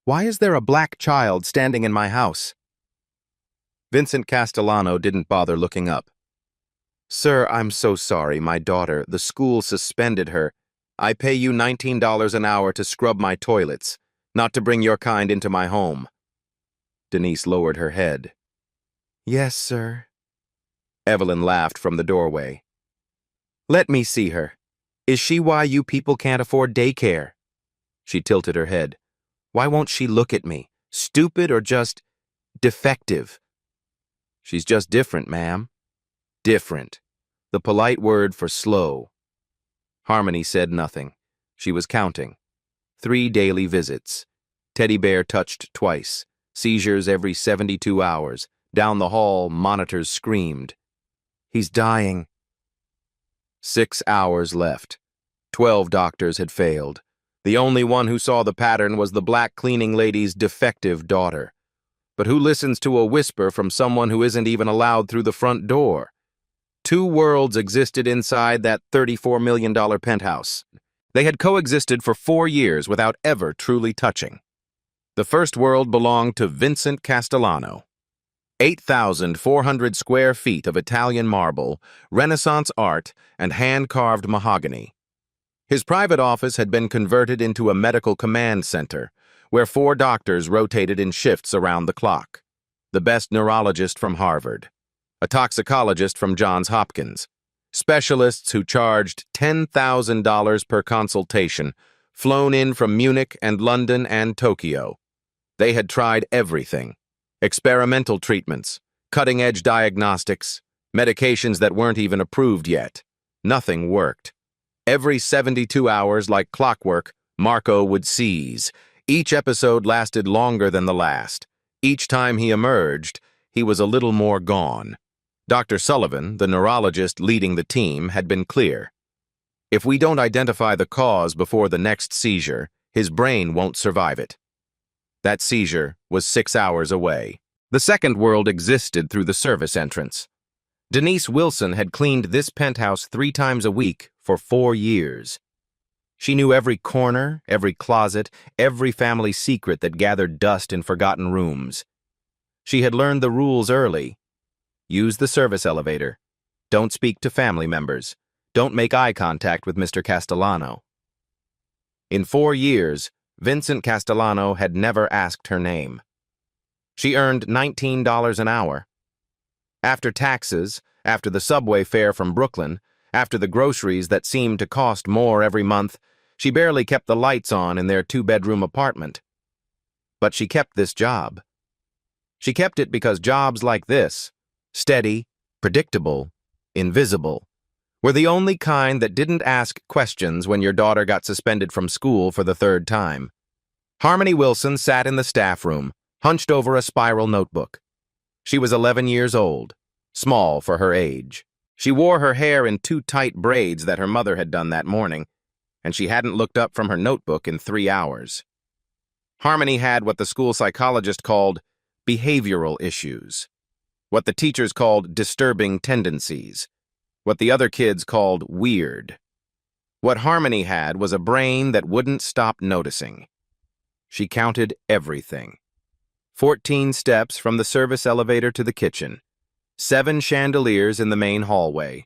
Why is there a black child standing in my house? Vincent Castellano didn't bother looking up. Sir, I'm so sorry, my daughter. The school suspended her. I pay you $19 an hour to scrub my toilets, not to bring your kind into my home. Denise lowered her head. Yes, sir. Evelyn laughed from the doorway. Let me see her. Is she why you people can't afford daycare? She tilted her head. Why won't she look at me? Stupid or just defective? She's just different, ma'am. Different. The polite word for slow. Harmony said nothing. She was counting. 3 daily visits. Teddy bear touched twice. Seizures every 72 hours. Down the hall, monitors screamed. He's dying. 6 hours left. 12 doctors had failed. The only one who saw the pattern was the black cleaning lady's defective daughter. But who listens to a whisper from someone who isn't even allowed through the front door? 2 worlds existed inside that $34 million penthouse. They had coexisted for 4 years without ever truly touching. The first world belonged to Vincent Castellano. 8,400 square feet of Italian marble, Renaissance art, and hand-carved mahogany. His private office had been converted into a medical command center, where 4 doctors rotated in shifts around the clock. The best neurologist from Harvard, a toxicologist from Johns Hopkins, specialists who charged $10,000 per consultation, flown in from Munich and London and Tokyo. They had tried everything. Experimental treatments, cutting-edge diagnostics, medications that weren't even approved yet. Nothing worked. Every 72 hours, like clockwork, Marco would seize. Each episode lasted longer than the last. Each time he emerged, he was a little more gone. Dr. Sullivan, the neurologist leading the team, had been clear. If we don't identify the cause before the next seizure, his brain won't survive it. That seizure was 6 hours away. The second world existed through the service entrance. Denise Wilson had cleaned this penthouse 3 times a week for 4 years. She knew every corner, every closet, every family secret that gathered dust in forgotten rooms. She had learned the rules early. Use the service elevator. Don't speak to family members. Don't make eye contact with Mr. Castellano. In 4 years, Vincent Castellano had never asked her name. She earned $19 an hour. After taxes, after the subway fare from Brooklyn, after the groceries that seemed to cost more every month, she barely kept the lights on in their 2-bedroom apartment. But she kept this job. She kept it because jobs like this, steady, predictable, invisible, were the only kind that didn't ask questions when your daughter got suspended from school for the 3rd time. Harmony Wilson sat in the staff room, hunched over a spiral notebook. She was 11 years old, small for her age. She wore her hair in 2 tight braids that her mother had done that morning, and she hadn't looked up from her notebook in 3 hours. Harmony had what the school psychologist called behavioral issues, what the teachers called disturbing tendencies, what the other kids called weird. What Harmony had was a brain that wouldn't stop noticing. She counted everything. 14 steps from the service elevator to the kitchen, 7 chandeliers in the main hallway,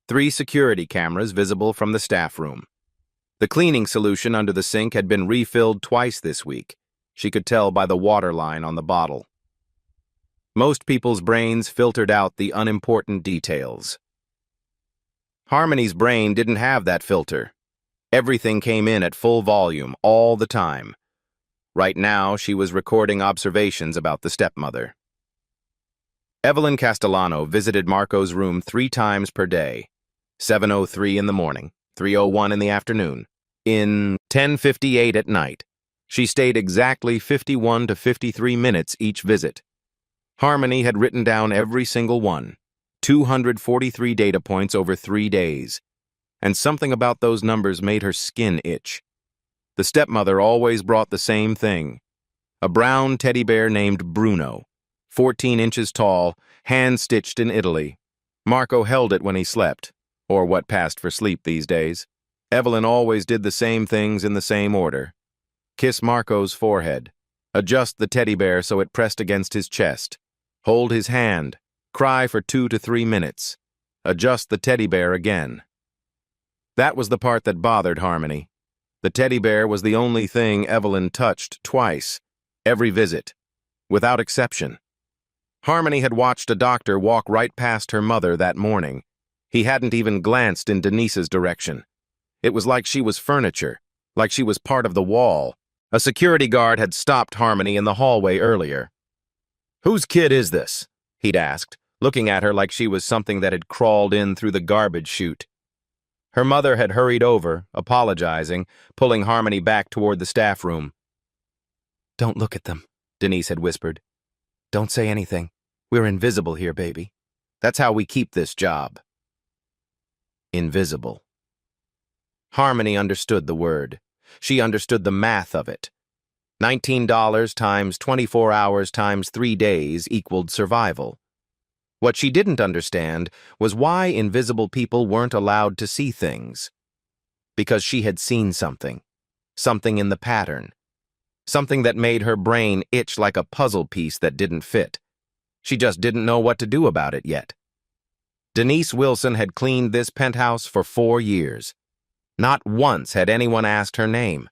3 security cameras visible from the staff room. The cleaning solution under the sink had been refilled twice this week. She could tell by the water line on the bottle. Most people's brains filtered out the unimportant details. Harmony's brain didn't have that filter. Everything came in at full volume all the time. Right now, she was recording observations about the stepmother. Evelyn Castellano visited Marco's room 3 times per day, 7:03 in the morning, 3:01 in the afternoon. In 10:58 at night, she stayed exactly 51 to 53 minutes each visit. Harmony had written down every single one, 243 data points over 3 days, and something about those numbers made her skin itch. The stepmother always brought the same thing, a brown teddy bear named Bruno, 14 inches tall, hand-stitched in Italy. Marco held it when he slept, or what passed for sleep these days. Evelyn always did the same things in the same order. Kiss Marco's forehead, Adjust the teddy bear so it pressed against his chest. Hold his hand. Cry for 2 to 3 minutes. Adjust the teddy bear again. That was the part that bothered Harmony. The teddy bear was the only thing Evelyn touched twice, every visit, without exception. Harmony had watched a doctor walk right past her mother that morning. He hadn't even glanced in Denise's direction. It was like she was furniture, like she was part of the wall. A security guard had stopped Harmony in the hallway earlier. "Whose kid is this?" he'd asked, looking at her like she was something that had crawled in through the garbage chute. Her mother had hurried over, apologizing, pulling Harmony back toward the staff room. "Don't look at them," Denise had whispered. "Don't say anything. We're invisible here, baby. That's how we keep this job." Invisible. Harmony understood the word. She understood the math of it. $19 times 24 hours times 3 days equaled survival. What she didn't understand was why invisible people weren't allowed to see things. Because she had seen something in the pattern, something that made her brain itch like a puzzle piece that didn't fit. She just didn't know what to do about it yet. Denise Wilson had cleaned this penthouse for 4 years. Not once had anyone asked her name.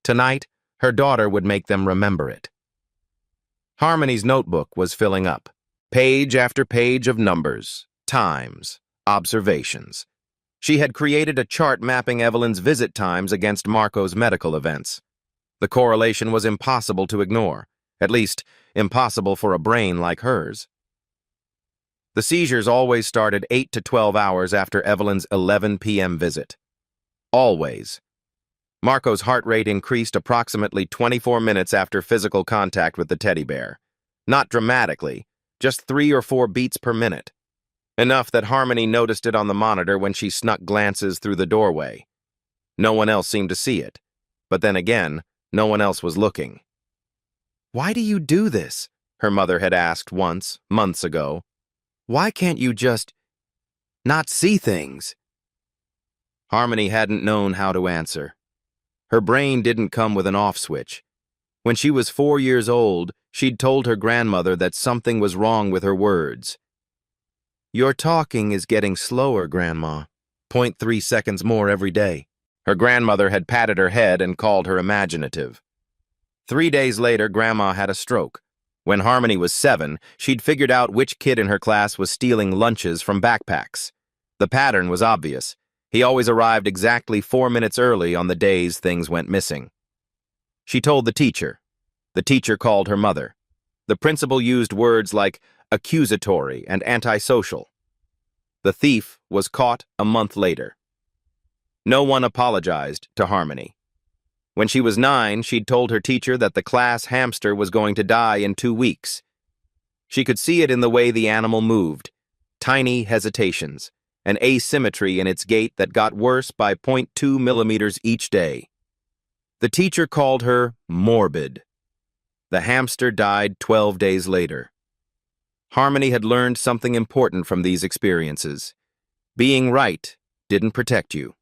Tonight, her daughter would make them remember it. Harmony's notebook was filling up. Page after page of numbers, times, observations. She had created a chart mapping Evelyn's visit times against Marco's medical events. The correlation was impossible to ignore, at least impossible for a brain like hers. The seizures always started 8 to 12 hours after Evelyn's 11 p.m. visit. Always. Marco's heart rate increased approximately 24 minutes after physical contact with the teddy bear. Not dramatically, just 3 or 4 beats per minute. Enough that Harmony noticed it on the monitor when she snuck glances through the doorway. No one else seemed to see it, but then again, no one else was looking. "Why do you do this?" her mother had asked once, months ago. "Why can't you just not see things?" Harmony hadn't known how to answer. Her brain didn't come with an off switch. When she was 4 years old, she'd told her grandmother that something was wrong with her words. "Your talking is getting slower, Grandma. 0.3 seconds more every day." Her grandmother had patted her head and called her imaginative. 3 days later, Grandma had a stroke. When Harmony was 7, she'd figured out which kid in her class was stealing lunches from backpacks. The pattern was obvious. He always arrived exactly 4 minutes early on the days things went missing. She told the teacher. The teacher called her mother. The principal used words like accusatory and antisocial. The thief was caught a month later. No one apologized to Harmony. When she was 9, she'd told her teacher that the class hamster was going to die in 2 weeks. She could see it in the way the animal moved, tiny hesitations, an asymmetry in its gait that got worse by 0.2 millimeters each day. The teacher called her morbid. The hamster died 12 days later. Harmony had learned something important from these experiences. Being right didn't protect you.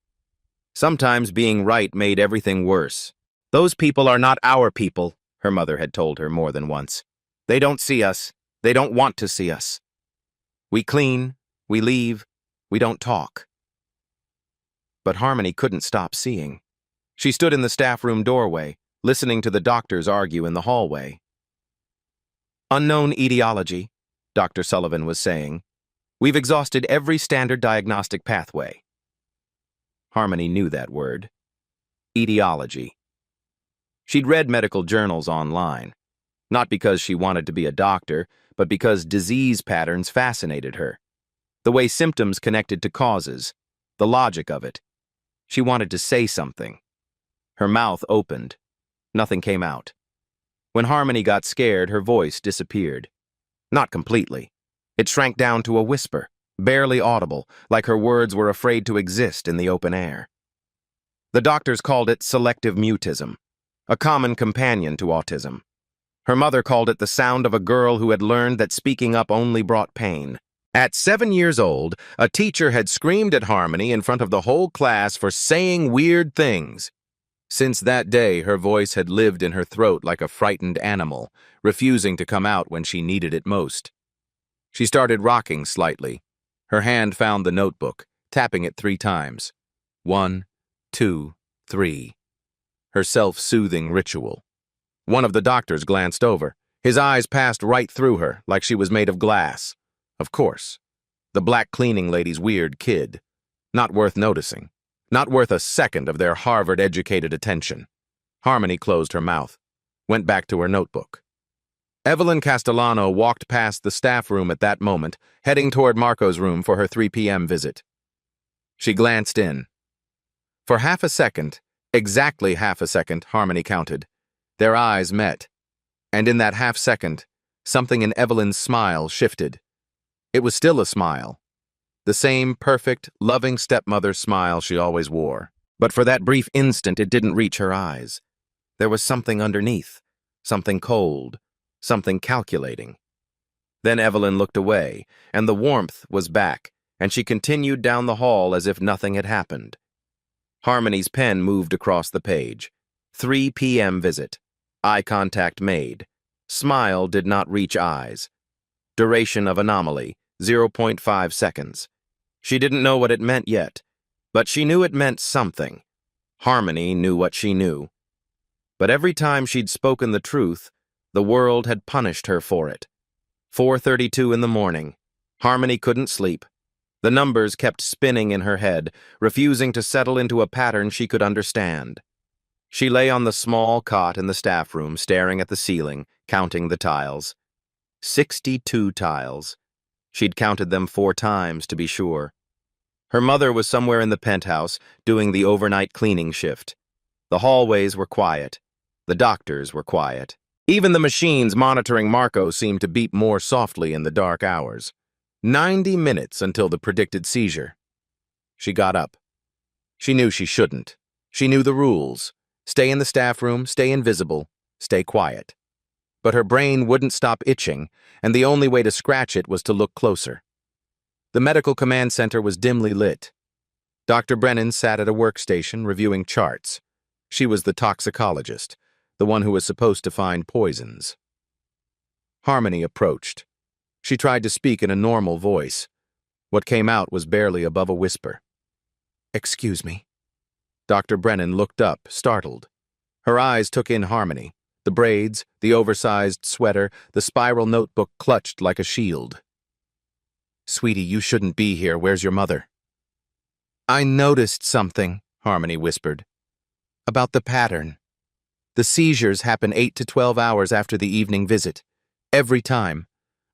Sometimes being right made everything worse. "Those people are not our people," her mother had told her more than once. "They don't see us. They don't want to see us. We clean, we leave, we don't talk." But Harmony couldn't stop seeing. She stood in the staff room doorway, listening to the doctors argue in the hallway. "Unknown etiology," Dr. Sullivan was saying. "We've exhausted every standard diagnostic pathway." Harmony knew that word. Etiology. She'd read medical journals online, not because she wanted to be a doctor, but because disease patterns fascinated her. The way symptoms connected to causes, the logic of it. She wanted to say something. Her mouth opened. Nothing came out. When Harmony got scared, her voice disappeared. Not completely. It shrank down to a whisper, barely audible, like her words were afraid to exist in the open air. The doctors called it selective mutism, a common companion to autism. Her mother called it the sound of a girl who had learned that speaking up only brought pain. At 7 years old, a teacher had screamed at Harmony in front of the whole class for saying weird things. Since that day, her voice had lived in her throat like a frightened animal, refusing to come out when she needed it most. She started rocking slightly. Her hand found the notebook, tapping it 3 times. 1, 2, 3. Her self-soothing ritual. One of the doctors glanced over. His eyes passed right through her, like she was made of glass. Of course. The black cleaning lady's weird kid. Not worth noticing. Not worth a second of their Harvard-educated attention. Harmony closed her mouth, went back to her notebook. Evelyn Castellano walked past the staff room at that moment, heading toward Marco's room for her 3 p.m. visit. She glanced in. For half a second, exactly half a second, Harmony counted, their eyes met. And in that half second, something in Evelyn's smile shifted. It was still a smile. The same perfect, loving stepmother smile she always wore. But for that brief instant, it didn't reach her eyes. There was something underneath, something cold, something calculating. Then Evelyn looked away, and the warmth was back, and she continued down the hall as if nothing had happened. Harmony's pen moved across the page. 3 p.m. visit. Eye contact made. Smile did not reach eyes. Duration of anomaly, 0.5 seconds. She didn't know what it meant yet, but she knew it meant something. Harmony knew what she knew. But every time she'd spoken the truth, the world had punished her for it. 4:32 in the morning. Harmony couldn't sleep. The numbers kept spinning in her head, refusing to settle into a pattern she could understand. She lay on the small cot in the staff room, staring at the ceiling, counting the tiles. 62 tiles. She'd counted them 4 times, to be sure. Her mother was somewhere in the penthouse, doing the overnight cleaning shift. The hallways were quiet. The doctors were quiet. Even the machines monitoring Marco seemed to beep more softly in the dark hours. 90 minutes until the predicted seizure. She got up. She knew she shouldn't. She knew the rules. Stay in the staff room, stay invisible, stay quiet. But her brain wouldn't stop itching, and the only way to scratch it was to look closer. The medical command center was dimly lit. Dr. Brennan sat at a workstation reviewing charts. She was the toxicologist, the one who was supposed to find poisons. Harmony approached. She tried to speak in a normal voice. What came out was barely above a whisper. "Excuse me." Dr. Brennan looked up, startled. Her eyes took in Harmony. The braids, the oversized sweater, the spiral notebook clutched like a shield. "Sweetie, you shouldn't be here. Where's your mother?" "I noticed something," Harmony whispered. "About the pattern. The seizures happen 8 to 12 hours after the evening visit. Every time.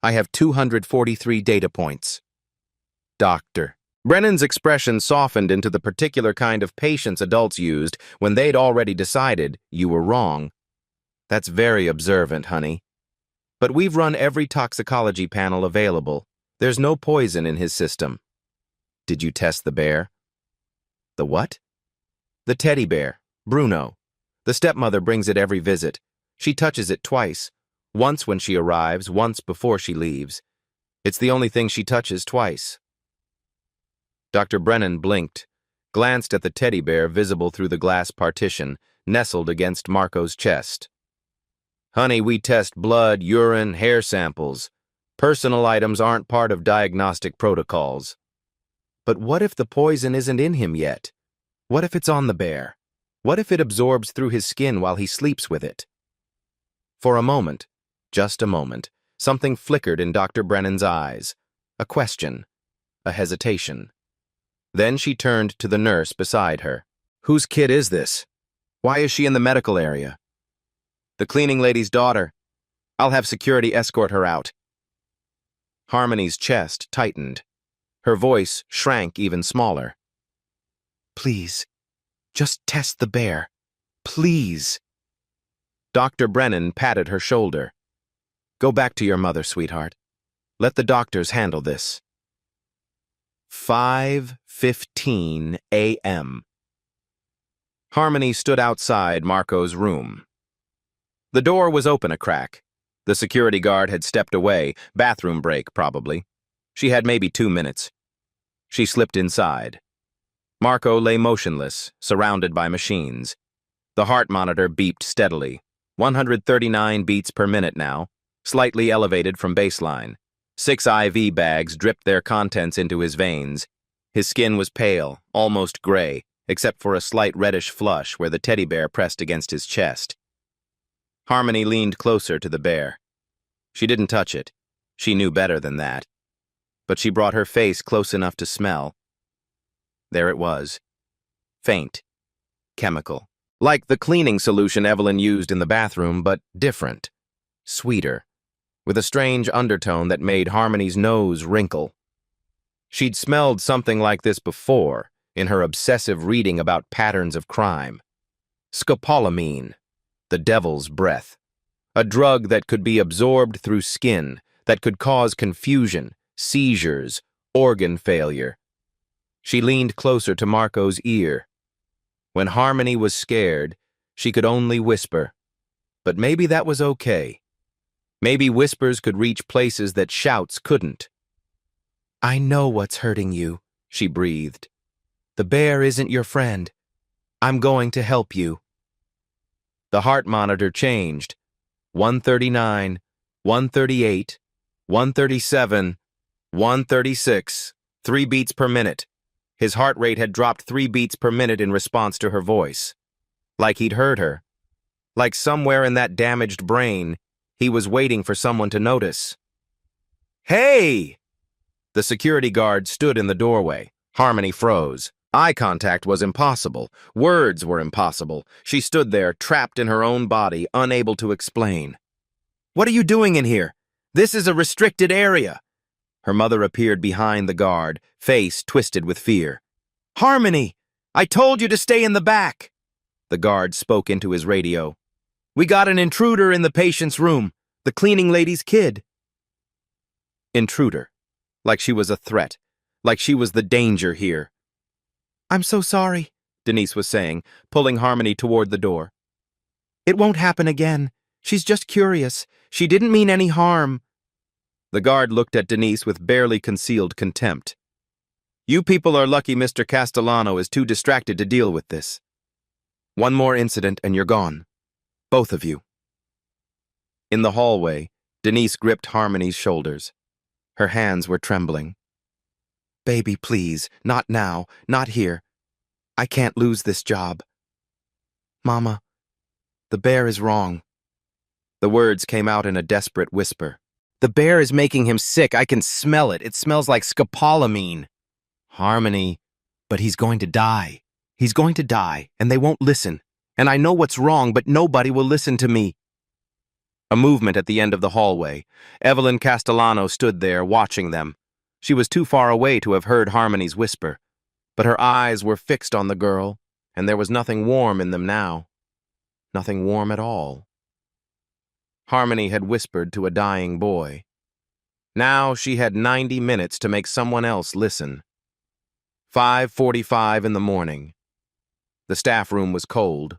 I have 243 data points." "Doctor." Brennan's expression softened into the particular kind of patience adults used when they'd already decided you were wrong. "That's very observant, honey. But we've run every toxicology panel available. There's no poison in his system." "Did you test the bear?" "The what?" "The teddy bear, Bruno. The stepmother brings it every visit. She touches it twice. Once when she arrives, once before she leaves. It's the only thing she touches twice." Dr. Brennan blinked, glanced at the teddy bear visible through the glass partition, nestled against Marco's chest. "Honey, we test blood, urine, hair samples. Personal items aren't part of diagnostic protocols." "But what if the poison isn't in him yet? What if it's on the bear? What if it absorbs through his skin while he sleeps with it?" For a moment, just a moment, something flickered in Dr. Brennan's eyes. A question, a hesitation. Then she turned to the nurse beside her. "Whose kid is this? Why is she in the medical area?" "The cleaning lady's daughter. I'll have security escort her out." Harmony's chest tightened. Her voice shrank even smaller. "Please, just test the bear. Please." Dr. Brennan patted her shoulder. "Go back to your mother, sweetheart. Let the doctors handle this." 5:15 a.m. Harmony stood outside Marco's room. The door was open a crack. The security guard had stepped away, bathroom break probably. She had maybe 2 minutes. She slipped inside. Marco lay motionless, surrounded by machines. The heart monitor beeped steadily. 139 beats per minute now, slightly elevated from baseline. 6 IV bags dripped their contents into his veins. His skin was pale, almost gray, except for a slight reddish flush where the teddy bear pressed against his chest. Harmony leaned closer to the bear. She didn't touch it. She knew better than that. But she brought her face close enough to smell. There it was. Faint. Chemical. Like the cleaning solution Evelyn used in the bathroom, but different. Sweeter. With a strange undertone that made Harmony's nose wrinkle. She'd smelled something like this before, in her obsessive reading about patterns of crime. Scopolamine. The devil's breath. A drug that could be absorbed through skin, that could cause confusion, seizures, organ failure. She leaned closer to Marco's ear. When Harmony was scared, she could only whisper. But maybe that was okay. Maybe whispers could reach places that shouts couldn't. "I know what's hurting you," she breathed. "The bear isn't your friend. I'm going to help you." The heart monitor changed. 139, 138, 137, 136, 3 beats per minute. His heart rate had dropped 3 beats per minute in response to her voice. Like he'd heard her. Like somewhere in that damaged brain, he was waiting for someone to notice. "Hey!" The security guard stood in the doorway. Harmony froze. Eye contact was impossible. Words were impossible. She stood there, trapped in her own body, unable to explain. "What are you doing in here? This is a restricted area." Her mother appeared behind the guard, face twisted with fear. "Harmony! I told you to stay in the back!" The guard spoke into his radio. "We got an intruder in the patient's room, the cleaning lady's kid." Intruder. Like she was a threat. Like she was the danger here. "I'm so sorry," Denise was saying, pulling Harmony toward the door. "It won't happen again. She's just curious. She didn't mean any harm." The guard looked at Denise with barely concealed contempt. "You people are lucky Mr. Castellano is too distracted to deal with this. One more incident and you're gone. Both of you." In the hallway, Denise gripped Harmony's shoulders. Her hands were trembling. "Baby, please, not now, not here. I can't lose this job." "Mama, the bear is wrong." The words came out in a desperate whisper. "The bear is making him sick. I can smell it. It smells like scopolamine." "Harmony, but he's going to die. He's going to die, and they won't listen. And I know what's wrong, but nobody will listen to me." A movement at the end of the hallway. Evelyn Castellano stood there, watching them. She was too far away to have heard Harmony's whisper, but her eyes were fixed on the girl, and there was nothing warm in them now. Nothing warm at all. Harmony had whispered to a dying boy. Now she had 90 minutes to make someone else listen. 5:45 in the morning. The staff room was cold.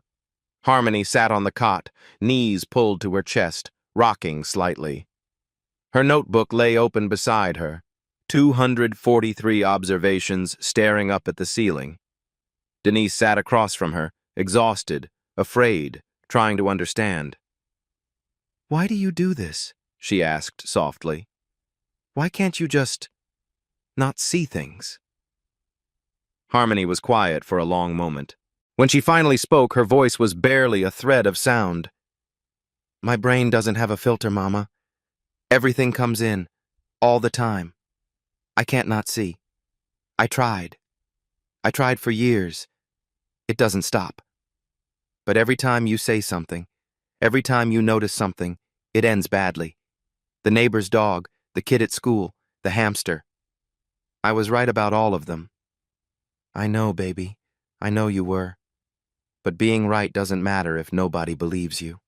Harmony sat on the cot, knees pulled to her chest, rocking slightly. Her notebook lay open beside her, 243 observations staring up at the ceiling. Denise sat across from her, exhausted, afraid, trying to understand. "Why do you do this?" she asked softly. "Why can't you just not see things?" Harmony was quiet for a long moment. When she finally spoke, her voice was barely a thread of sound. "My brain doesn't have a filter, Mama. Everything comes in, all the time. I can't not see. I tried. I tried for years. It doesn't stop. But every time you say something, every time you notice something, it ends badly. The neighbor's dog, the kid at school, the hamster. I was right about all of them." "I know, baby. I know you were. But being right doesn't matter if nobody believes you."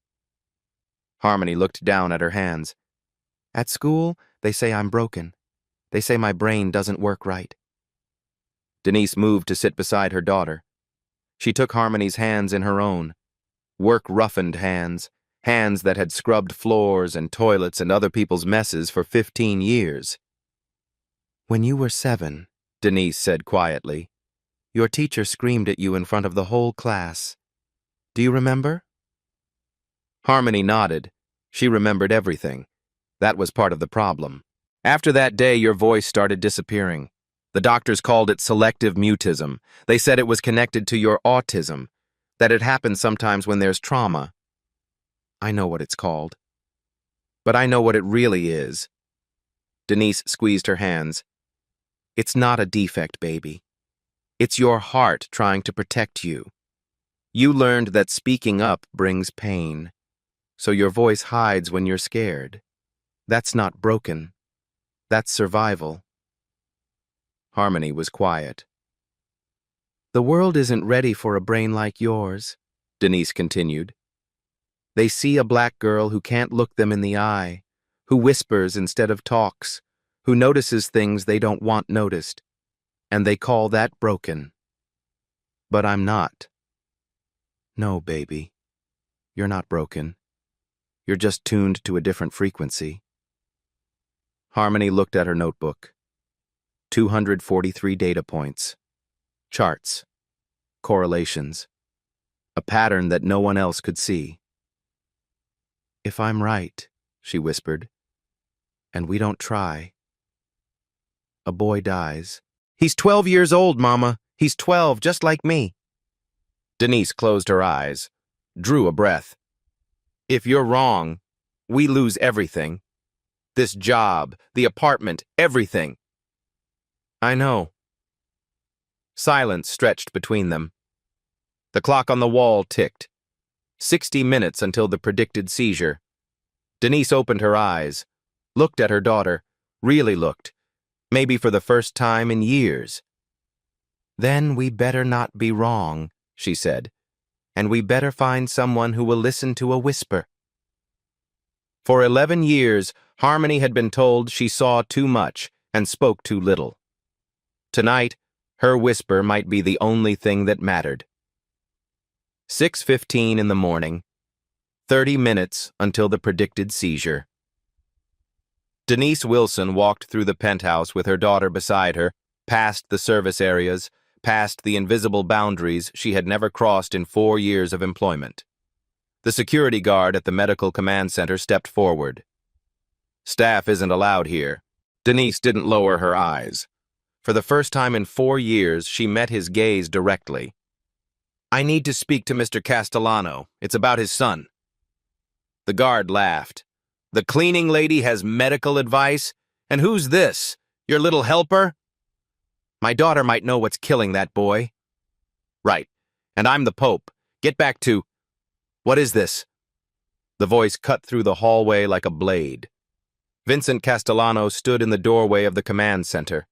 Harmony looked down at her hands. "At school, they say I'm broken. They say my brain doesn't work right." Denise moved to sit beside her daughter. She took Harmony's hands in her own. Work-roughened hands, hands that had scrubbed floors and toilets and other people's messes for 15 years. "When you were 7, Denise said quietly, your teacher screamed at you in front of the whole class. Do you remember? Harmony nodded. She remembered everything. That was part of the problem. After that day, your voice started disappearing. The doctors called it selective mutism. They said it was connected to your autism, that it happens sometimes when there's trauma. I know what it's called. But I know what it really is. Denise squeezed her hands. It's not a defect, baby. It's your heart trying to protect you. You learned that speaking up brings pain, so your voice hides when you're scared. That's not broken. That's survival. Harmony was quiet. The world isn't ready for a brain like yours, Denise continued. They see a black girl who can't look them in the eye, who whispers instead of talks, who notices things they don't want noticed, and they call that broken. But I'm not. No, baby. You're not broken. You're just tuned to a different frequency. Harmony looked at her notebook. 243 data points. Charts. Correlations. A pattern that no one else could see. If I'm right, she whispered, and we don't try, a boy dies. He's 12 years old, Mama. He's 12, just like me. Denise closed her eyes, drew a breath. If you're wrong, we lose everything. This job, the apartment, everything. I know. Silence stretched between them. The clock on the wall ticked. 60 minutes until the predicted seizure. Denise opened her eyes, looked at her daughter, really looked, maybe for the first time in years. Then we better not be wrong, she said, and we better find someone who will listen to a whisper. For 11 years, Harmony had been told she saw too much and spoke too little. Tonight, her whisper might be the only thing that mattered. 6:15 in the morning, 30 minutes until the predicted seizure. Denise Wilson walked through the penthouse with her daughter beside her, past the service areas, past the invisible boundaries she had never crossed in 4 years of employment. The security guard at the medical command center stepped forward. Staff isn't allowed here. Denise didn't lower her eyes. For the first time in 4 years, she met his gaze directly. I need to speak to Mr. Castellano. It's about his son. The guard laughed. The cleaning lady has medical advice? And who's this? Your little helper? My daughter might know what's killing that boy. Right. And I'm the Pope. Get back to... What is this? The voice cut through the hallway like a blade. Vincent Castellano stood in the doorway of the command center.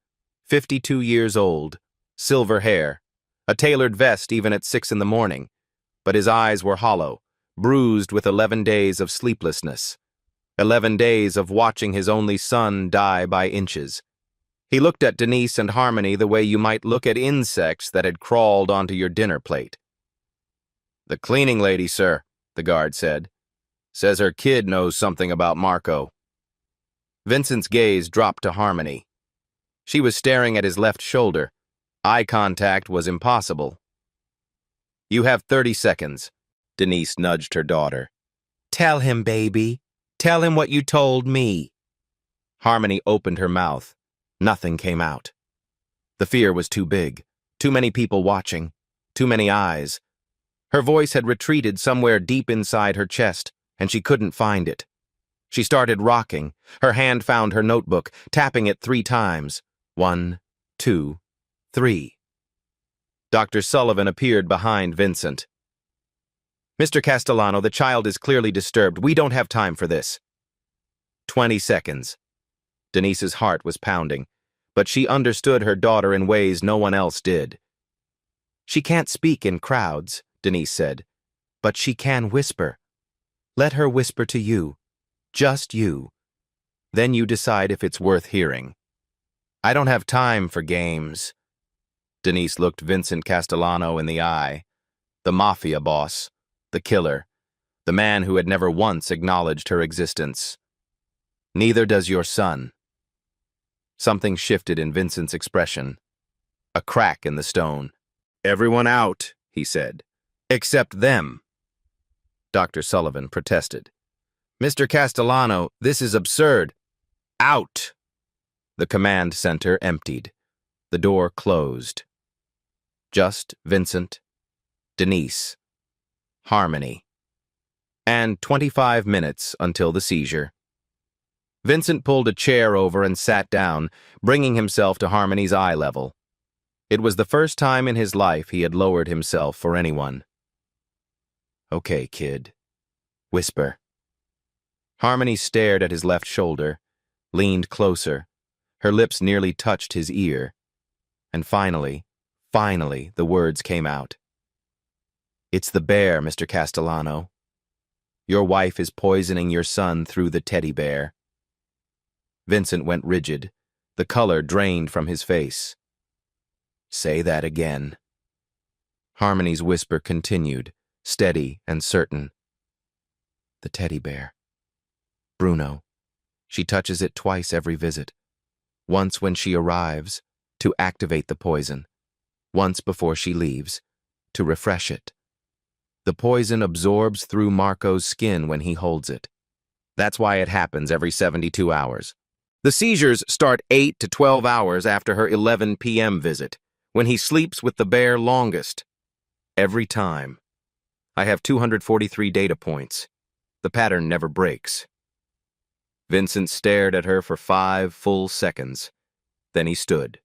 52 years old, silver hair, a tailored vest even at 6 in the morning, but his eyes were hollow, bruised with 11 days of sleeplessness, 11 days of watching his only son die by inches. He looked at Denise and Harmony the way you might look at insects that had crawled onto your dinner plate. The cleaning lady, sir, the guard said, says her kid knows something about Marco. Vincent's gaze dropped to Harmony. She was staring at his left shoulder. Eye contact was impossible. You have 30 seconds, Denise nudged her daughter. Tell him, baby. Tell him what you told me. Harmony opened her mouth. Nothing came out. The fear was too big. Too many people watching. Too many eyes. Her voice had retreated somewhere deep inside her chest, and she couldn't find it. She started rocking. Her hand found her notebook, tapping it 3 times. 1, 2, 3. Dr. Sullivan appeared behind Vincent. Mr. Castellano, the child is clearly disturbed. We don't have time for this. 20 seconds. Denise's heart was pounding, but she understood her daughter in ways no one else did. She can't speak in crowds, Denise said, but she can whisper. Let her whisper to you. Just you. Then you decide if it's worth hearing. I don't have time for games. Denise looked Vincent Castellano in the eye. The Mafia boss. The killer. The man who had never once acknowledged her existence. Neither does your son. Something shifted in Vincent's expression. A crack in the stone. Everyone out, he said. Except them. Dr. Sullivan protested. "Mr. Castellano, this is absurd." "Out!" The command center emptied. The door closed. Just Vincent, Denise, Harmony, and 25 minutes until the seizure. Vincent pulled a chair over and sat down, bringing himself to Harmony's eye level. It was the first time in his life he had lowered himself for anyone. "Okay, kid. Whisper." Harmony stared at his left shoulder, leaned closer. Her lips nearly touched his ear. And finally, the words came out. "It's the bear, Mr. Castellano. Your wife is poisoning your son through the teddy bear." Vincent went rigid. The color drained from his face. "Say that again." Harmony's whisper continued, steady and certain. "The teddy bear. Bruno. She touches it twice every visit. Once when she arrives, to activate the poison. Once before she leaves, to refresh it. The poison absorbs through Marco's skin when he holds it. That's why it happens every 72 hours. The seizures start 8 to 12 hours after her 11 p.m. visit, when he sleeps with the bear longest. Every time. I have 243 data points. The pattern never breaks." Vincent stared at her for 5 full seconds. Then he stood,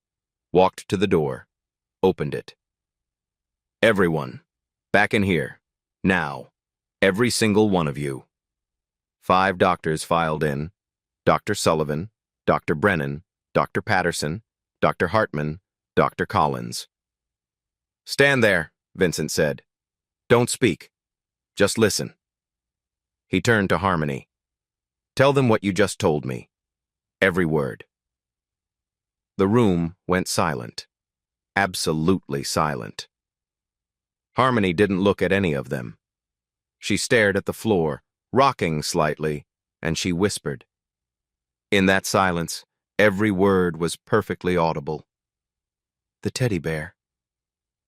walked to the door, opened it. "Everyone, back in here. Now. Every single one of you." 5 doctors filed in. Dr. Sullivan, Dr. Brennan, Dr. Patterson, Dr. Hartman, Dr. Collins. "Stand there," Vincent said. "Don't speak. Just listen." He turned to Harmony. "Tell them what you just told me. Every word." The room went silent. Absolutely silent. Harmony didn't look at any of them. She stared at the floor, rocking slightly, and she whispered. In that silence, every word was perfectly audible. "The teddy bear.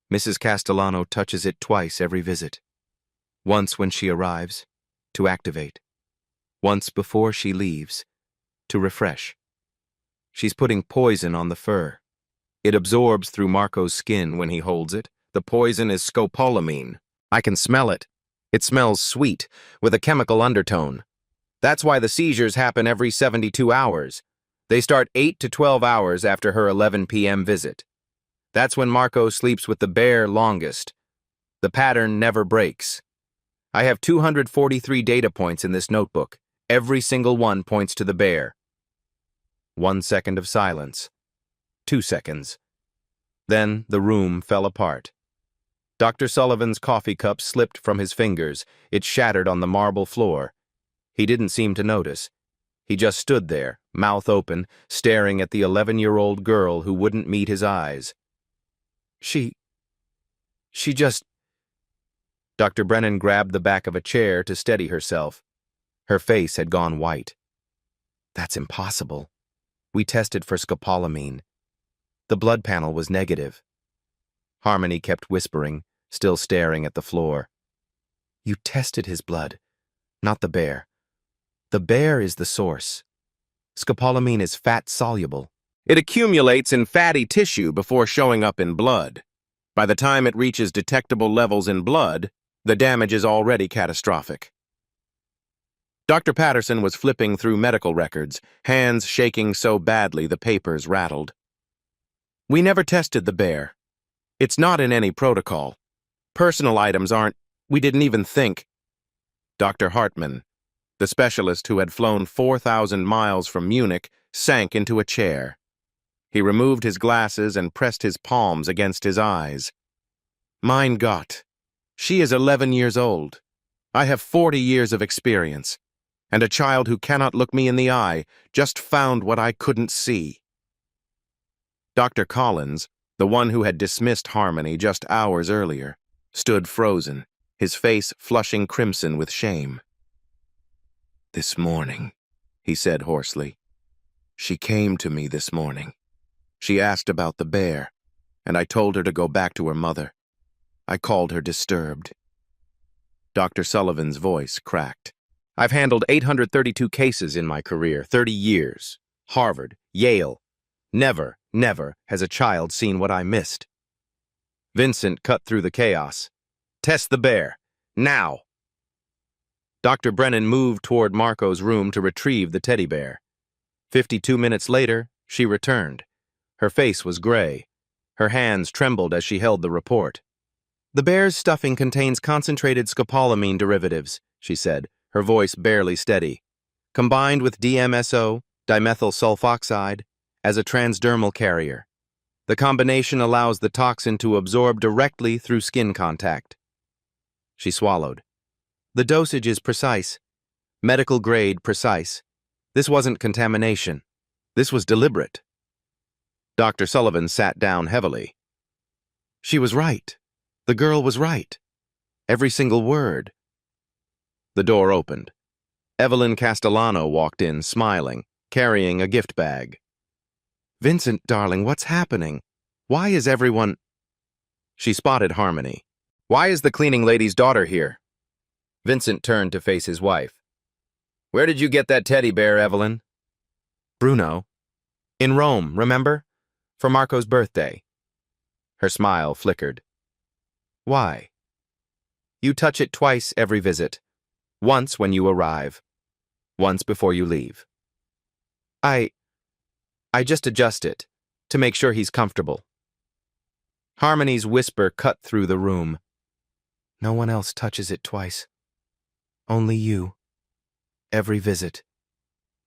Mrs. Castellano touches it twice every visit. Once when she arrives, to activate. Once before she leaves, to refresh. She's putting poison on the fur. It absorbs through Marco's skin when he holds it. The poison is scopolamine. I can smell it. It smells sweet, with a chemical undertone. That's why the seizures happen every 72 hours. They start 8 to 12 hours after her 11 p.m. visit. That's when Marco sleeps with the bear longest. The pattern never breaks. I have 243 data points in this notebook. Every single one points to the bear." 1 second of silence. 2 seconds. Then the room fell apart. Dr. Sullivan's coffee cup slipped from his fingers. It shattered on the marble floor. He didn't seem to notice. He just stood there, mouth open, staring at the 11-year-old girl who wouldn't meet his eyes. She just... Dr. Brennan grabbed the back of a chair to steady herself. Her face had gone white. "That's impossible. We tested for scopolamine. The blood panel was negative." Harmony kept whispering, still staring at the floor. "You tested his blood, not the bear. The bear is the source. Scopolamine is fat-soluble. It accumulates in fatty tissue before showing up in blood. By the time it reaches detectable levels in blood, the damage is already catastrophic." Dr. Patterson was flipping through medical records, hands shaking so badly the papers rattled. "We never tested the bear. It's not in any protocol. Personal items aren't. We didn't even think." Dr. Hartman, the specialist who had flown 4,000 miles from Munich, sank into a chair. He removed his glasses and pressed his palms against his eyes. "Mein Gott, she is 11 years old. I have 40 years of experience. And a child who cannot look me in the eye just found what I couldn't see." Dr. Collins, the one who had dismissed Harmony just hours earlier, stood frozen, his face flushing crimson with shame. "This morning," he said hoarsely. "She came to me this morning. She asked about the bear, and I told her to go back to her mother. I called her disturbed." Dr. Sullivan's voice cracked. I've handled 832 cases in my career, 30 years. Harvard, Yale. Never, never has a child seen what I missed. Vincent cut through the chaos. Test the bear. Now! Dr. Brennan moved toward Marco's room to retrieve the teddy bear. 52 minutes later, she returned. Her face was gray. Her hands trembled as she held the report. The bear's stuffing contains concentrated scopolamine derivatives, she said, her voice barely steady, combined with DMSO, dimethyl sulfoxide, as a transdermal carrier. The combination allows the toxin to absorb directly through skin contact. She swallowed. The dosage is precise. Medical grade precise. This wasn't contamination. This was deliberate. Dr. Sullivan sat down heavily. She was right. The girl was right. Every single word. The door opened. Evelyn Castellano walked in, smiling, carrying a gift bag. Vincent, darling, what's happening? Why is everyone... She spotted Harmony. Why is the cleaning lady's daughter here? Vincent turned to face his wife. Where did you get that teddy bear, Evelyn? Bruno. In Rome, remember? For Marco's birthday. Her smile flickered. Why? You touch it twice every visit. Once when you arrive. Once before you leave. I just adjust it, to make sure he's comfortable. Harmony's whisper cut through the room. No one else touches it twice. Only you. Every visit.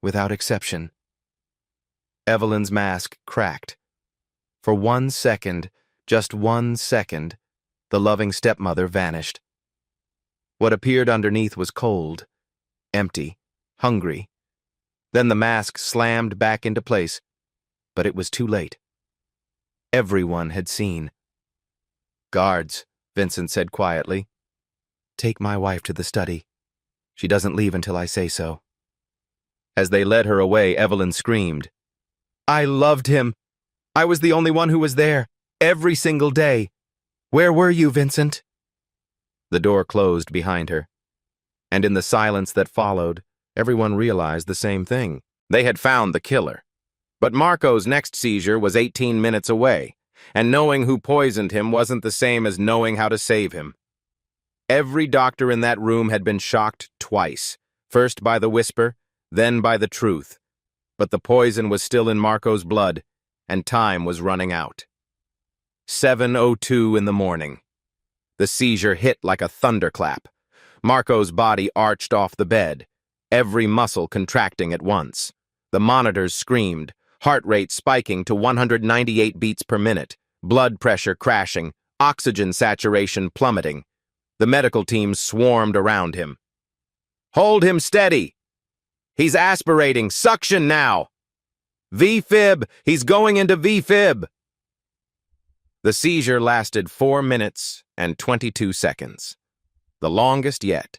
Without exception. Evelyn's mask cracked. For 1 second, just 1 second, the loving stepmother vanished. What appeared underneath was cold, empty, hungry. Then the mask slammed back into place, but it was too late. Everyone had seen. Guards, Vincent said quietly. Take my wife to the study. She doesn't leave until I say so. As they led her away, Evelyn screamed. I loved him. I was the only one who was there, every single day. Where were you, Vincent? The door closed behind her. And in the silence that followed, everyone realized the same thing. They had found the killer. But Marco's next seizure was 18 minutes away, and knowing who poisoned him wasn't the same as knowing how to save him. Every doctor in that room had been shocked twice, first by the whisper, then by the truth. But the poison was still in Marco's blood, and time was running out. 7:02 in the morning. The seizure hit like a thunderclap. Marco's body arched off the bed, every muscle contracting at once. The monitors screamed, heart rate spiking to 198 beats per minute, blood pressure crashing, oxygen saturation plummeting. The medical team swarmed around him. Hold him steady! He's aspirating! Suction now! V-fib! He's going into V-fib! The seizure lasted 4 minutes and 22 seconds. The longest yet.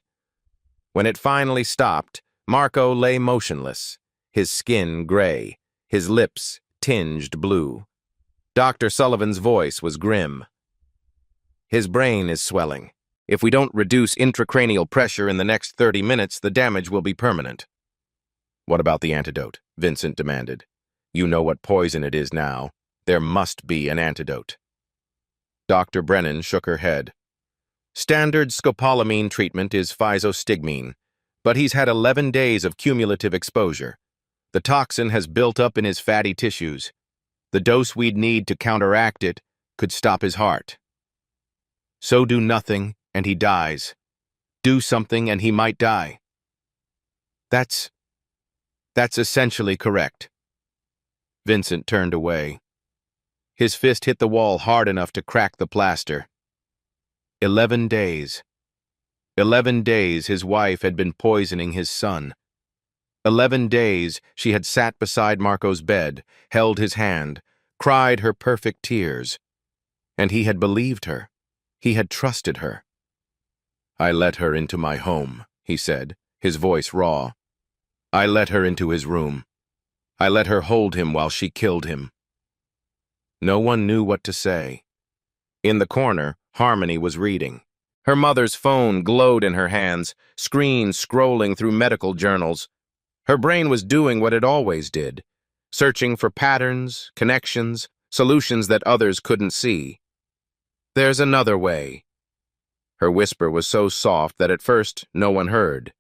When it finally stopped, Marco lay motionless, his skin gray, his lips tinged blue. Dr. Sullivan's voice was grim. His brain is swelling. If we don't reduce intracranial pressure in the next 30 minutes, the damage will be permanent. What about the antidote? Vincent demanded. You know what poison it is now. There must be an antidote. Dr. Brennan shook her head. Standard scopolamine treatment is physostigmine, but he's had 11 days of cumulative exposure. The toxin has built up in his fatty tissues. The dose we'd need to counteract it could stop his heart. So do nothing, and he dies. Do something, and he might die. That's essentially correct. Vincent turned away. His fist hit the wall hard enough to crack the plaster. 11 days. 11 days his wife had been poisoning his son. 11 days she had sat beside Marco's bed, held his hand, cried her perfect tears. And he had believed her. He had trusted her. I let her into my home, he said, his voice raw. I let her into his room. I let her hold him while she killed him. No one knew what to say. In the corner, Harmony was reading. Her mother's phone glowed in her hands, screens scrolling through medical journals. Her brain was doing what it always did, searching for patterns, connections, solutions that others couldn't see. There's another way. Her whisper was so soft that at first no one heard.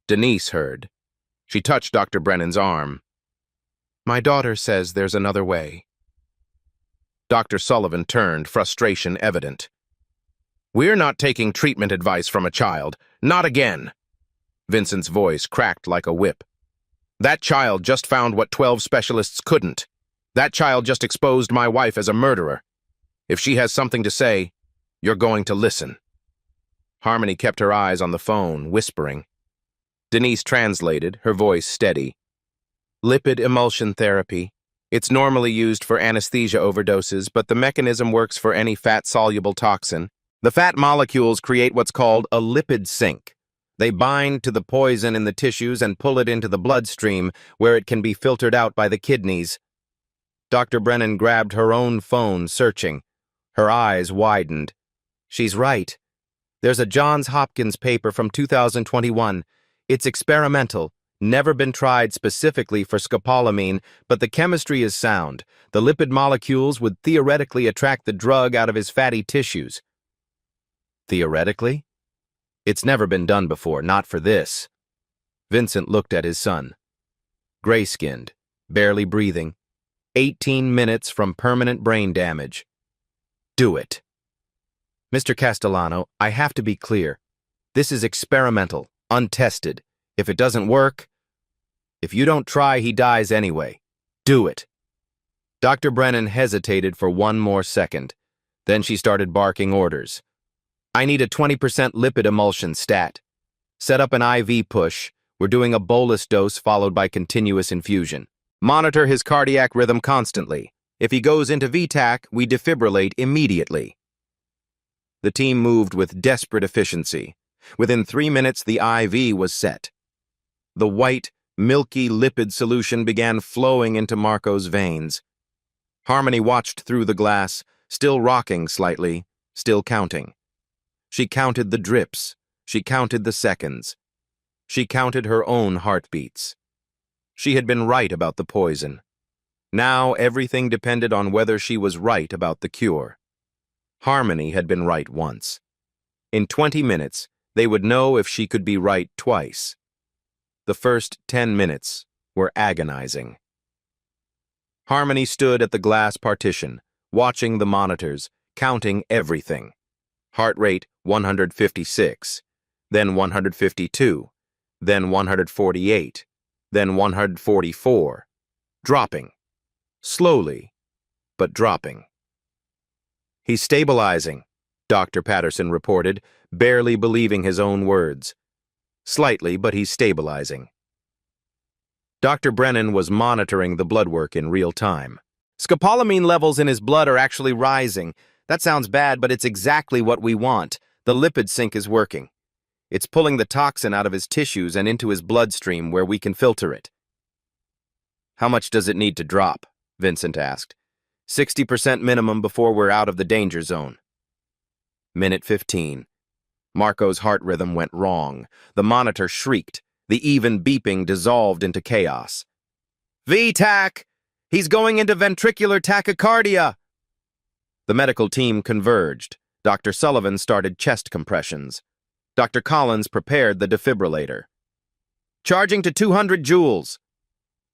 Denise heard. She touched Dr. Brennan's arm. My daughter says there's another way. Dr. Sullivan turned, frustration evident. We're not taking treatment advice from a child. Not again. Vincent's voice cracked like a whip. That child just found what 12 specialists couldn't. That child just exposed my wife as a murderer. If she has something to say, you're going to listen. Harmony kept her eyes on the phone, whispering. Denise translated, her voice steady. Lipid emulsion therapy. It's normally used for anesthesia overdoses, but the mechanism works for any fat-soluble toxin. The fat molecules create what's called a lipid sink. They bind to the poison in the tissues and pull it into the bloodstream, where it can be filtered out by the kidneys. Dr. Brennan grabbed her own phone, searching. Her eyes widened. She's right. There's a Johns Hopkins paper from 2021. It's experimental, never been tried specifically for scopolamine, but the chemistry is sound. The lipid molecules would theoretically attract the drug out of his fatty tissues. Theoretically? It's never been done before, not for this. Vincent looked at his son. Gray-skinned, barely breathing. 18 minutes from permanent brain damage. Do it. Mr. Castellano, I have to be clear. This is experimental, untested. If it doesn't work, if you don't try, he dies anyway. Do it. Dr. Brennan hesitated for one more second. Then she started barking orders. I need a 20% lipid emulsion stat. Set up an IV push. We're doing a bolus dose followed by continuous infusion. Monitor his cardiac rhythm constantly. If he goes into VTAC, we defibrillate immediately. The team moved with desperate efficiency. Within 3 minutes, the IV was set. The white, milky lipid solution began flowing into Marco's veins. Harmony watched through the glass, still rocking slightly, still counting. She counted the drips. She counted the seconds. She counted her own heartbeats. She had been right about the poison. Now everything depended on whether she was right about the cure. Harmony had been right once. In 20 minutes, they would know if she could be right twice. The first 10 minutes were agonizing. Harmony stood at the glass partition, watching the monitors, counting everything. Heart rate 156, then 152, then 148, then 144, dropping. Slowly, but dropping. He's stabilizing, Dr. Patterson reported, barely believing his own words. Slightly, but he's stabilizing. Dr. Brennan was monitoring the blood work in real time. Scopolamine levels in his blood are actually rising. That sounds bad, but it's exactly what we want. The lipid sink is working. It's pulling the toxin out of his tissues and into his bloodstream where we can filter it. How much does it need to drop? Vincent asked. 60% minimum before we're out of the danger zone. Minute 15. Marco's heart rhythm went wrong. The monitor shrieked. The even beeping dissolved into chaos. VTAC! He's going into ventricular tachycardia! The medical team converged. Dr. Sullivan started chest compressions. Dr. Collins prepared the defibrillator. Charging to 200 joules.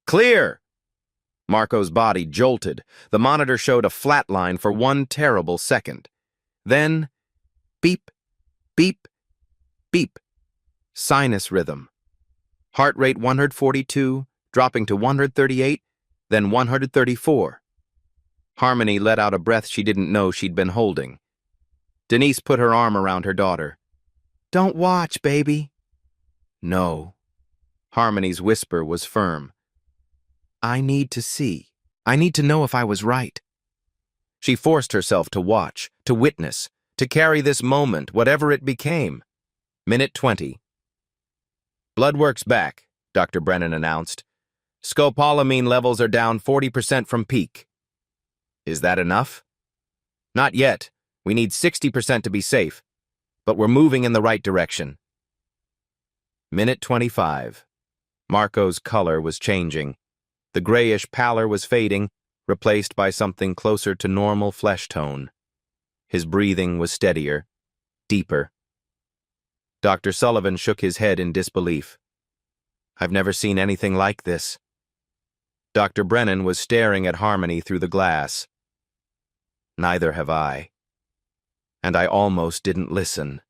Clear! Marco's body jolted. The monitor showed a flat line for 1 terrible second. Then, beep, beep, beep. Sinus rhythm. Heart rate 142, dropping to 138, then 134. Harmony let out a breath she didn't know she'd been holding. Denise put her arm around her daughter. Don't watch, baby. No. Harmony's whisper was firm. I need to see. I need to know if I was right. She forced herself to watch, to witness, to carry this moment, whatever it became. Minute 20. Blood work's back, Dr. Brennan announced. Scopolamine levels are down 40% from peak. Is that enough? Not yet. We need 60% to be safe. but we're moving in the right direction. Minute 25. Marco's color was changing. The grayish pallor was fading, replaced by something closer to normal flesh tone. His breathing was steadier, deeper. Dr. Sullivan shook his head in disbelief. I've never seen anything like this. Dr. Brennan was staring at Harmony through the glass. Neither have I. And I almost didn't listen.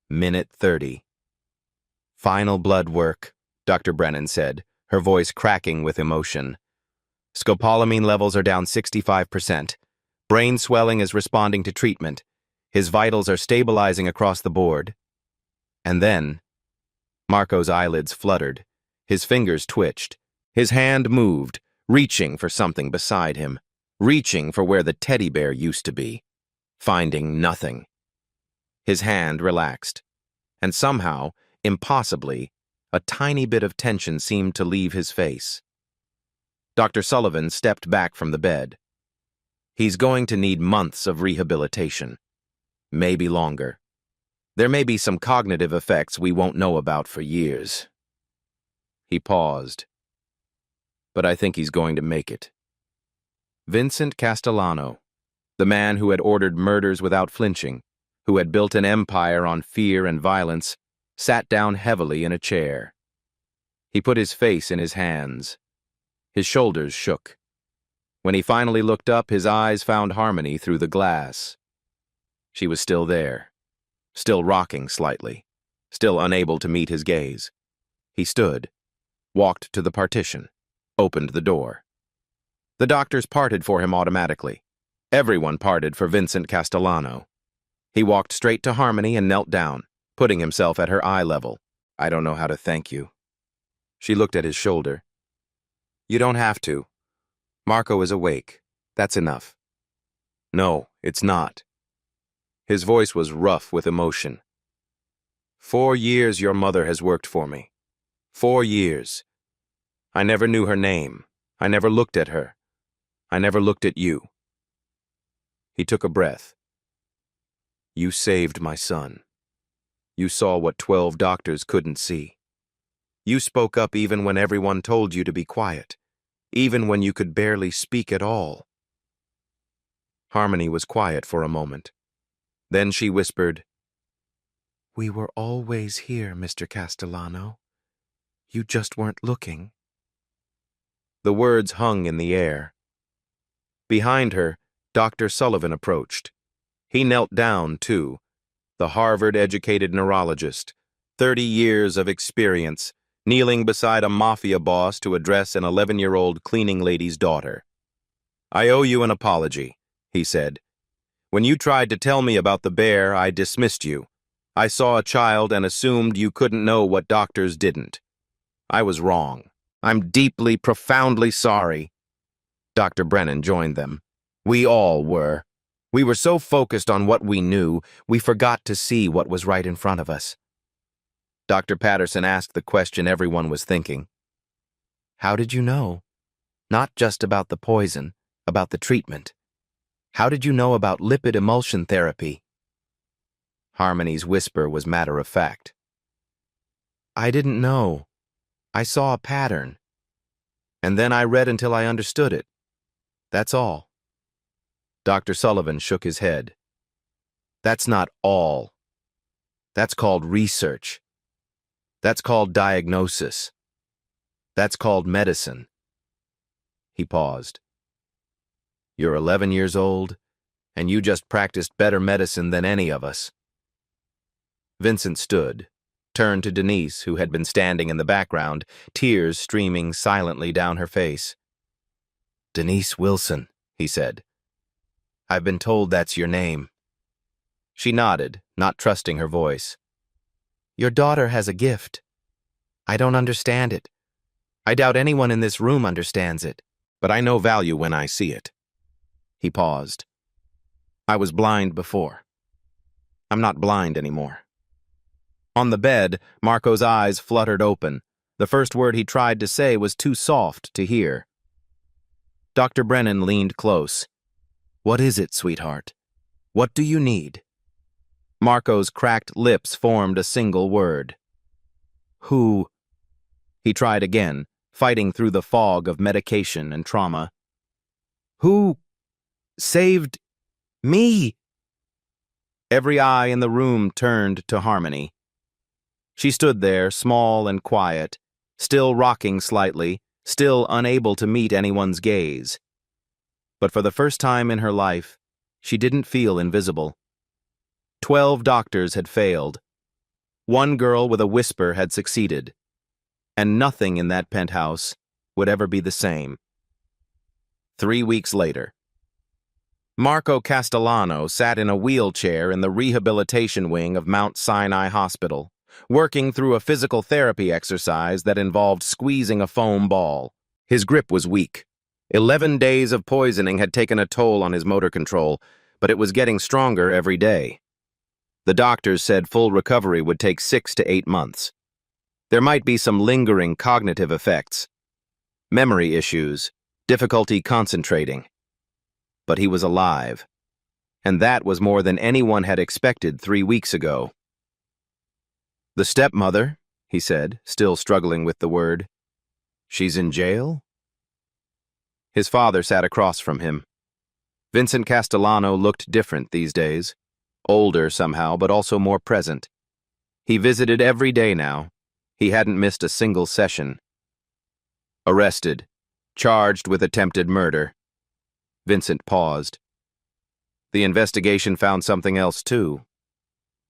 Minute 30. Final blood work, Dr. Brennan said, her voice cracking with emotion. Scopolamine levels are down 65%. Brain swelling is responding to treatment. His vitals are stabilizing across the board. And then, Marco's eyelids fluttered. His fingers twitched. His hand moved, reaching for something beside him, reaching for where the teddy bear used to be, finding nothing. His hand relaxed, and somehow, impossibly, a tiny bit of tension seemed to leave his face. Dr. Sullivan stepped back from the bed. He's going to need months of rehabilitation, maybe longer. There may be some cognitive effects we won't know about for years. He paused. But I think he's going to make it. Vincent Castellano, the man who had ordered murders without flinching, who had built an empire on fear and violence, sat down heavily in a chair. He put his face in his hands. His shoulders shook. When he finally looked up, his eyes found Harmony through the glass. She was still there, still rocking slightly, still unable to meet his gaze. He stood, walked to the partition, opened the door. The doctors parted for him automatically. Everyone parted for Vincent Castellano. He walked straight to Harmony and knelt down, putting himself at her eye level. I don't know how to thank you. She looked at his shoulder. You don't have to. Marco is awake. That's enough. No, it's not. His voice was rough with emotion. 4 years your mother has worked for me. 4 years. I never knew her name. I never looked at her. I never looked at you. He took a breath. You saved my son. You saw what 12 doctors couldn't see. You spoke up even when everyone told you to be quiet, even when you could barely speak at all. Harmony was quiet for a moment. Then she whispered, We were always here, Mr. Castellano. You just weren't looking. The words hung in the air. Behind her, Dr. Sullivan approached. He knelt down, too, the Harvard-educated neurologist, 30 years of experience, kneeling beside a Mafia boss to address an 11-year-old cleaning lady's daughter. I owe you an apology, he said. When you tried to tell me about the bear, I dismissed you. I saw a child and assumed you couldn't know what doctors didn't. I was wrong. I'm deeply, profoundly sorry. Dr. Brennan joined them. We all were. We were so focused on what we knew, we forgot to see what was right in front of us. Dr. Patterson asked the question everyone was thinking. How did you know? Not just about the poison, about the treatment. How did you know about lipid emulsion therapy? Harmony's whisper was matter-of-fact. I didn't know. I saw a pattern. And then I read until I understood it. That's all. Dr. Sullivan shook his head. That's not all. That's called research. That's called diagnosis. That's called medicine. He paused. You're 11 years old, and you just practiced better medicine than any of us. Vincent stood, turned to Denise, who had been standing in the background, tears streaming silently down her face. Denise Wilson, he said. I've been told that's your name. She nodded, not trusting her voice. Your daughter has a gift. I don't understand it. I doubt anyone in this room understands it, but I know value when I see it. He paused. I was blind before. I'm not blind anymore. On the bed, Marco's eyes fluttered open. The first word he tried to say was too soft to hear. Dr. Brennan leaned close. What is it, sweetheart? What do you need? Marco's cracked lips formed a single word. Who? He tried again, fighting through the fog of medication and trauma. Who saved me? Every eye in the room turned to Harmony. She stood there, small and quiet, still rocking slightly, still unable to meet anyone's gaze. But for the first time in her life, she didn't feel invisible. 12 doctors had failed. One girl with a whisper had succeeded. And nothing in that penthouse would ever be the same. 3 weeks later, Marco Castellano sat in a wheelchair in the rehabilitation wing of Mount Sinai Hospital, working through a physical therapy exercise that involved squeezing a foam ball. His grip was weak. 11 days of poisoning had taken a toll on his motor control, but it was getting stronger every day. The doctors said full recovery would take 6 to 8 months. There might be some lingering cognitive effects, memory issues, difficulty concentrating. But he was alive, and that was more than anyone had expected 3 weeks ago. The stepmother, he said, still struggling with the word. She's in jail? His father sat across from him. Vincent Castellano looked different these days, older somehow, but also more present. He visited every day now. He hadn't missed a single session. Arrested, charged with attempted murder. Vincent paused. The investigation found something else, too.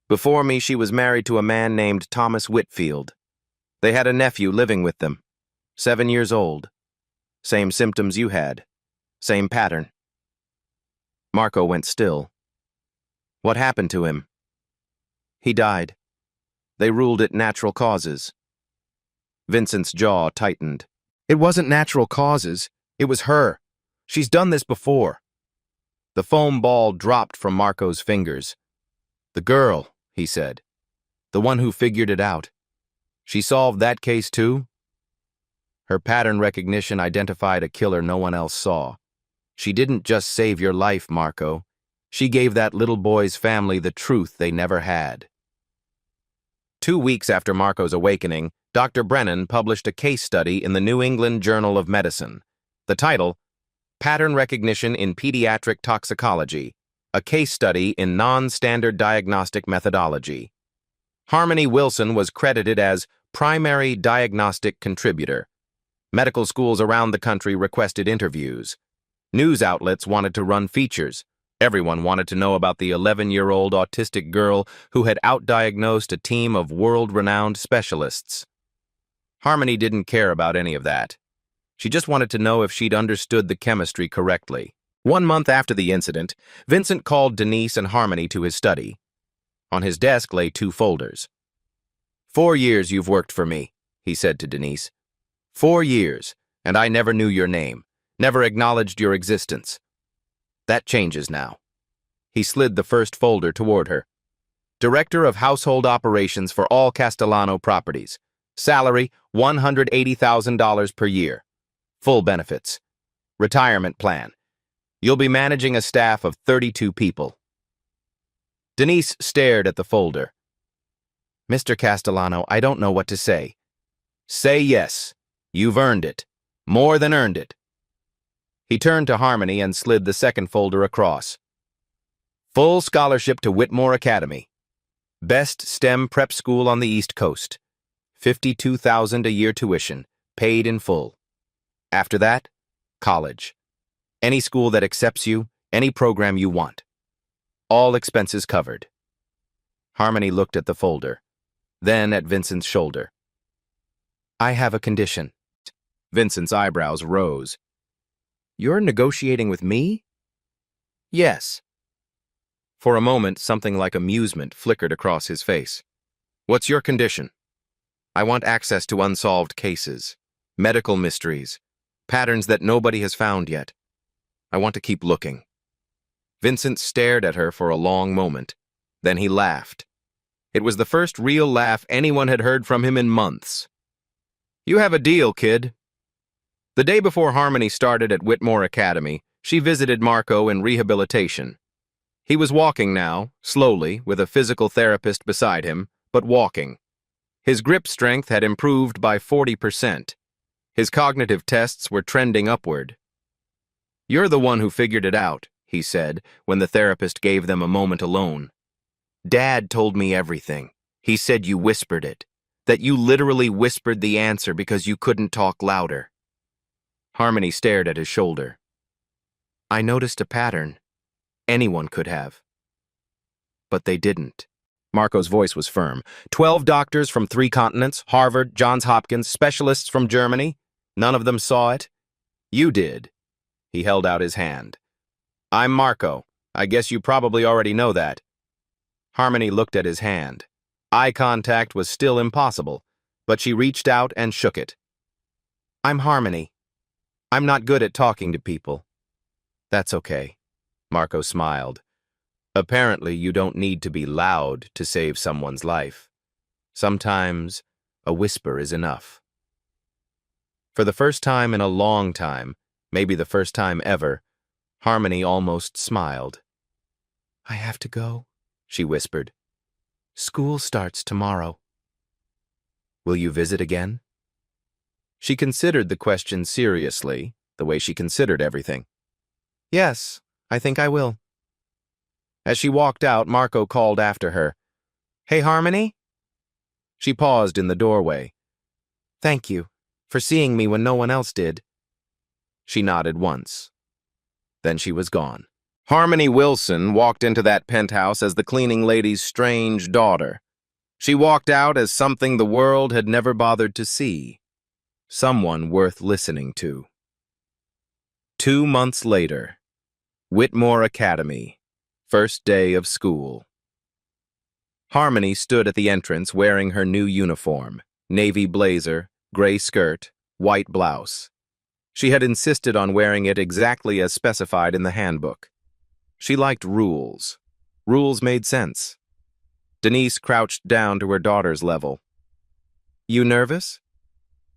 Before me, she was married to a man named Thomas Whitfield. They had a nephew living with them, 7 years old. Same symptoms you had. Same pattern. Marco went still. What happened to him? He died. They ruled it natural causes. Vincent's jaw tightened. It wasn't natural causes. It was her. She's done this before. The foam ball dropped from Marco's fingers. The girl, he said. The one who figured it out. She solved that case too? Her pattern recognition identified a killer no one else saw. She didn't just save your life, Marco. She gave that little boy's family the truth they never had. 2 weeks after Marco's awakening, Dr. Brennan published a case study in the New England Journal of Medicine. The title, Pattern Recognition in Pediatric Toxicology, a case study in non-standard diagnostic methodology. Harmony Wilson was credited as primary diagnostic contributor. Medical schools around the country requested interviews. News outlets wanted to run features. Everyone wanted to know about the 11-year-old autistic girl who had outdiagnosed a team of world-renowned specialists. Harmony didn't care about any of that. She just wanted to know if she'd understood the chemistry correctly. 1 month after the incident, Vincent called Denise and Harmony to his study. On his desk lay 2 folders. 4 years you've worked for me, he said to Denise. 4 years, and I never knew your name, never acknowledged your existence. That changes now. He slid the first folder toward her. Director of Household Operations for all Castellano properties. Salary, $180,000 per year. Full benefits. Retirement plan. You'll be managing a staff of 32 people. Denise stared at the folder. Mr. Castellano, I don't know what to say. Say yes. You've earned it. More than earned it. He turned to Harmony and slid the second folder across. Full scholarship to Whitmore Academy. Best STEM prep school on the East Coast. $52,000 a year tuition, paid in full. After that, college. Any school that accepts you, any program you want. All expenses covered. Harmony looked at the folder, then at Vincent's shoulder. I have a condition. Vincent's eyebrows rose. You're negotiating with me? Yes. For a moment, something like amusement flickered across his face. What's your condition? I want access to unsolved cases, medical mysteries, patterns that nobody has found yet. I want to keep looking. Vincent stared at her for a long moment. Then he laughed. It was the first real laugh anyone had heard from him in months. You have a deal, kid. The day before Harmony started at Whitmore Academy, she visited Marco in rehabilitation. He was walking now, slowly, with a physical therapist beside him, but walking. His grip strength had improved by 40%. His cognitive tests were trending upward. "You're the one who figured it out," he said, when the therapist gave them a moment alone. "Dad told me everything. He said you whispered it, that you literally whispered the answer because you couldn't talk louder." Harmony stared at his shoulder. "I noticed a pattern. Anyone could have. But they didn't." Marco's voice was firm. 12 doctors from 3 continents, Harvard, Johns Hopkins, specialists from Germany. None of them saw it. You did. He held out his hand. "I'm Marco. I guess you probably already know that." Harmony looked at his hand. Eye contact was still impossible, but she reached out and shook it. "I'm Harmony. I'm not good at talking to people." "That's okay." Marco smiled. "Apparently you don't need to be loud to save someone's life. Sometimes a whisper is enough." For the first time in a long time, maybe the first time ever, Harmony almost smiled. "I have to go," she whispered. "School starts tomorrow." "Will you visit again?" She considered the question seriously, the way she considered everything. "Yes, I think I will." As she walked out, Marco called after her. "Hey, Harmony?" She paused in the doorway. "Thank you for seeing me when no one else did." She nodded once. Then she was gone. Harmony Wilson walked into that penthouse as the cleaning lady's strange daughter. She walked out as something the world had never bothered to see. Someone worth listening to. 2 months later. Whitmore Academy. First day of school. Harmony stood at the entrance wearing her new uniform, navy blazer, gray skirt, white blouse. She had insisted on wearing it exactly as specified in the handbook. She liked rules. Rules made sense. Denise crouched down to her daughter's level. "You nervous?"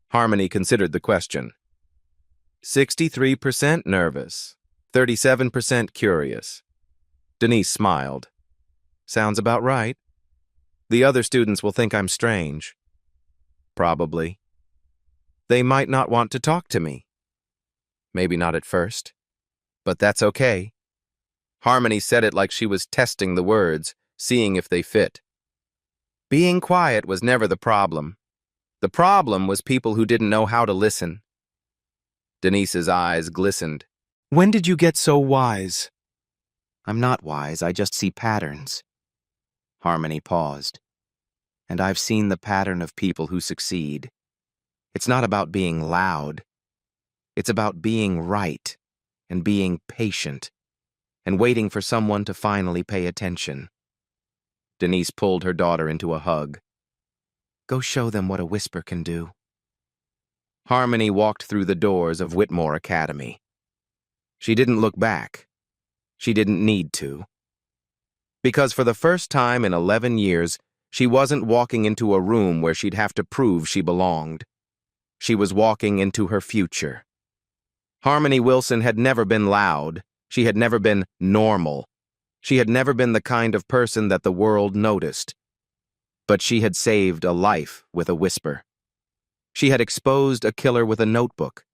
Harmony considered the question. 63% nervous, 37% curious. Denise smiled. "Sounds about right. The other students will think I'm strange." "Probably. They might not want to talk to me." "Maybe not at first. But that's okay." Harmony said it like she was testing the words, seeing if they fit. Being quiet was never the problem. The problem was people who didn't know how to listen. Denise's eyes glistened. "When did you get so wise?" "I'm not wise, I just see patterns." Harmony paused. "And I've seen the pattern of people who succeed. It's not about being loud. It's about being right, and being patient, and waiting for someone to finally pay attention." Denise pulled her daughter into a hug. "Go show them what a whisper can do." Harmony walked through the doors of Whitmore Academy. She didn't look back. She didn't need to. Because for the first time in 11 years, she wasn't walking into a room where she'd have to prove she belonged. She was walking into her future. Harmony Wilson had never been loud. She had never been normal. She had never been the kind of person that the world noticed. But she had saved a life with a whisper. She had exposed a killer with a notebook.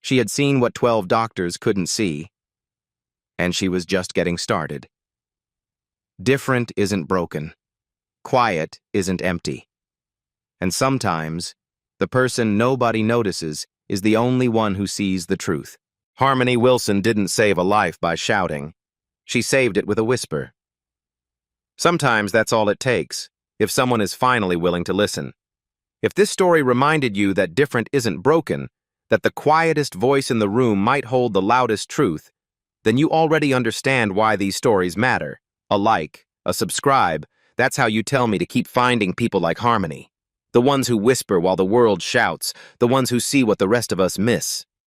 She had seen what 12 doctors couldn't see. And she was just getting started. Different isn't broken. Quiet isn't empty. And sometimes, the person nobody notices is the only one who sees the truth. Harmony Wilson didn't save a life by shouting. She saved it with a whisper. Sometimes that's all it takes, if someone is finally willing to listen. If this story reminded you that different isn't broken, that the quietest voice in the room might hold the loudest truth, then you already understand why these stories matter. A like, a subscribe, that's how you tell me to keep finding people like Harmony. The ones who whisper while the world shouts, the ones who see what the rest of us miss.